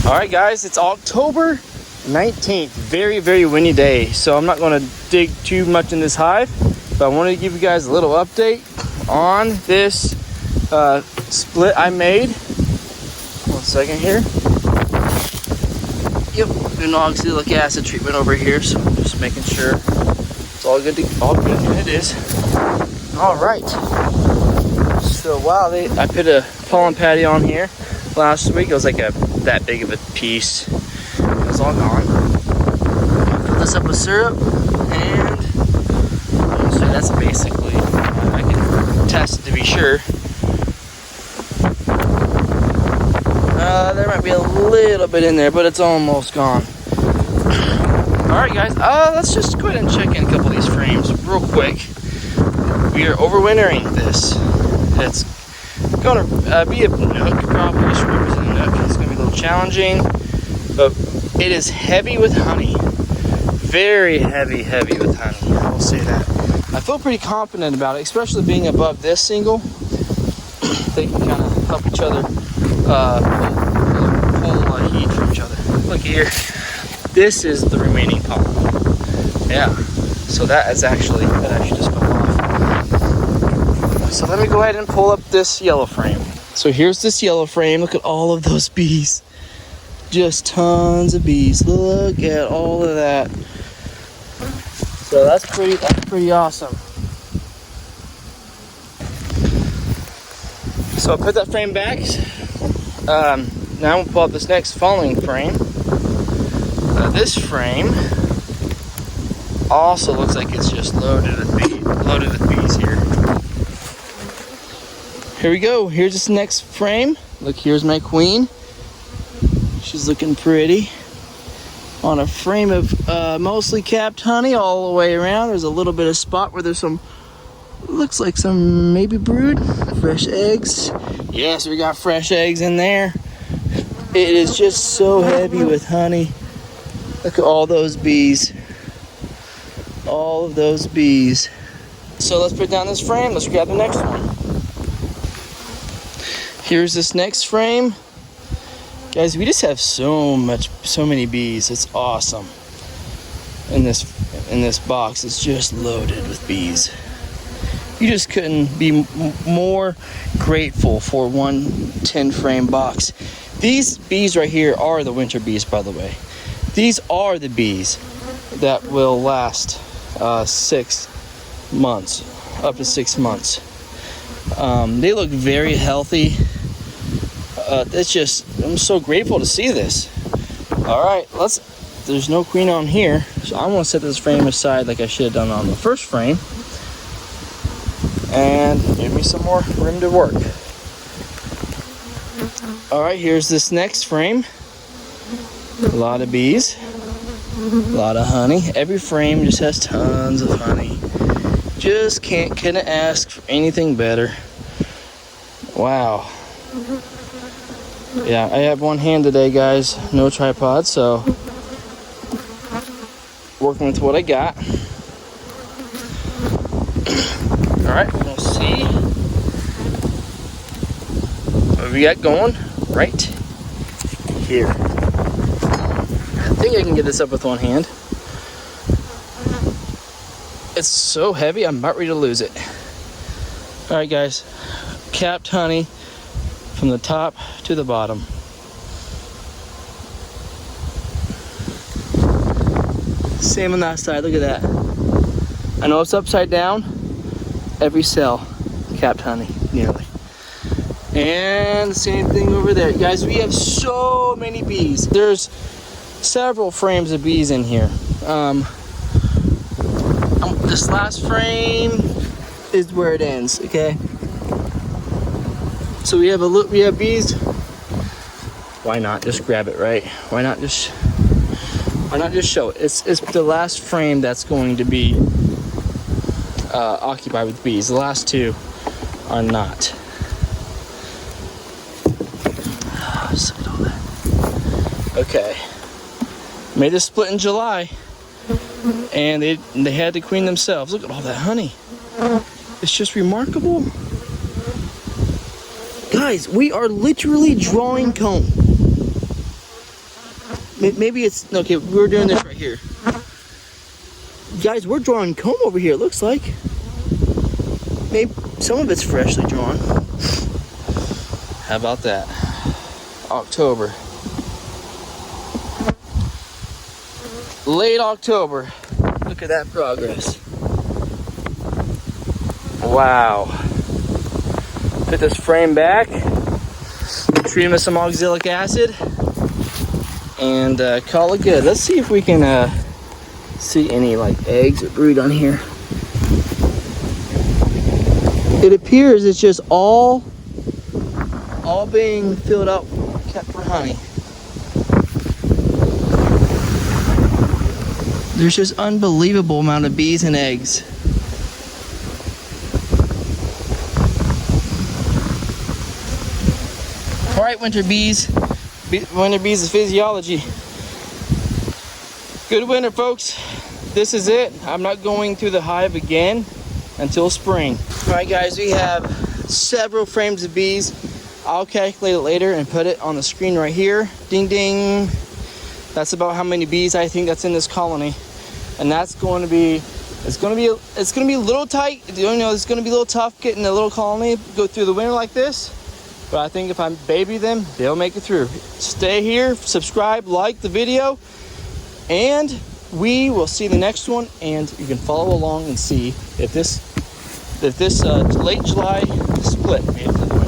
All right, guys, it's October 19th. Very, very windy day. So I'm not going to dig too much in this hive, but I wanted to give you guys a little update on this split I made. 1 second here. Yep, doing oxalic acid treatment over here, so I'm just making sure it's all good. And it is. All right. So wow, I put a pollen patty on here last week. It was like that big of a piece. It was all gone. Fill this up with syrup, and so that's basically, I can test it to be sure. There might be a little bit in there, but it's almost gone. Alright guys, let's just go ahead and check in a couple of these frames real quick. We are overwintering this. It's gonna be a nook, probably just represent a nook. It's gonna be a little challenging, but it is heavy with honey. Very heavy with honey, I will say that. I feel pretty confident about it, especially being above this single. They can kind of help each other pull heat from each other. Look here, this is the remaining pollen. Yeah, so that actually just fell off. So let me go ahead and pull up this yellow frame. So here's this yellow frame. Look at all of those bees. Just tons of bees. Look at all of that. So that's pretty awesome. So I put that frame back. Now we'll pull up this next following frame. This frame also looks like it's just loaded with bees here. Here we go. Here's this next frame. Look, here's my queen. She's looking pretty. On a frame of mostly capped honey all the way around. There's a little bit of spot where there's some, looks like some maybe brood, fresh eggs. Yes, we got fresh eggs in there. It is just so heavy with honey. Look at all those bees. All of those bees. So let's put down this frame. Let's grab the next one. Here's this next frame. Guys, we just have so many bees. It's awesome. In this box, it's just loaded with bees. You just couldn't be more grateful for one 10-frame box. These bees right here are the winter bees, by the way. These are the bees that will last 6 months, up to 6 months. They look very healthy. It's just, I'm so grateful to see this. All right, there's no queen on here, so I'm gonna set this frame aside like I should have done on the first frame, and give me some more room to work. All right, here's this next frame. A lot of bees, a lot of honey. Every frame just has tons of honey. Just couldn't ask for anything better. Wow. Yeah, I have one hand today, guys. No tripod, so working with what I got. All right, we're gonna see what we got going right here. I think I can get this up with one hand. It's so heavy, I'm about ready to lose it. All right, guys, capped honey from the top to the bottom. Same on that side, look at that. I know it's upside down. Every cell, capped honey, nearly. And the same thing over there. Guys, we have so many bees. There's several frames of bees in here. This last frame is where it ends, okay? So we have bees. Why not just grab it, right? Why not just show it? It's the last frame that's going to be occupied with bees. The last two are not. Just look at all that. Okay. Made this split in July, and they had to queen themselves. Look at all that honey. It's just remarkable. Guys, we are literally drawing comb. Maybe it's okay. We're doing this right here, guys. We're drawing comb over here. It looks like maybe some of it's freshly drawn. How about that? October, late October. Look at that progress. Wow. Put this frame back, treat him with some oxalic acid, and call it good. Let's see if we can see any like eggs or brood on here. It appears it's just all being filled up, kept for honey. There's just unbelievable amount of bees and eggs. All right, winter bees. Winter bees is physiology. Good winter, folks. This is it. I'm not going through the hive again until spring. All right, guys, we have several frames of bees. I'll calculate it later and put it on the screen right here. Ding, ding. That's about how many bees I think that's in this colony. And that's going to be, it's going to be a little tight. You know, it's going to be a little tough getting a little colony go through the winter like this. But I think if I baby them, they'll make it through. Stay here, subscribe, like the video, and we will see the next one. And you can follow along and see if this late July split made it to the winter.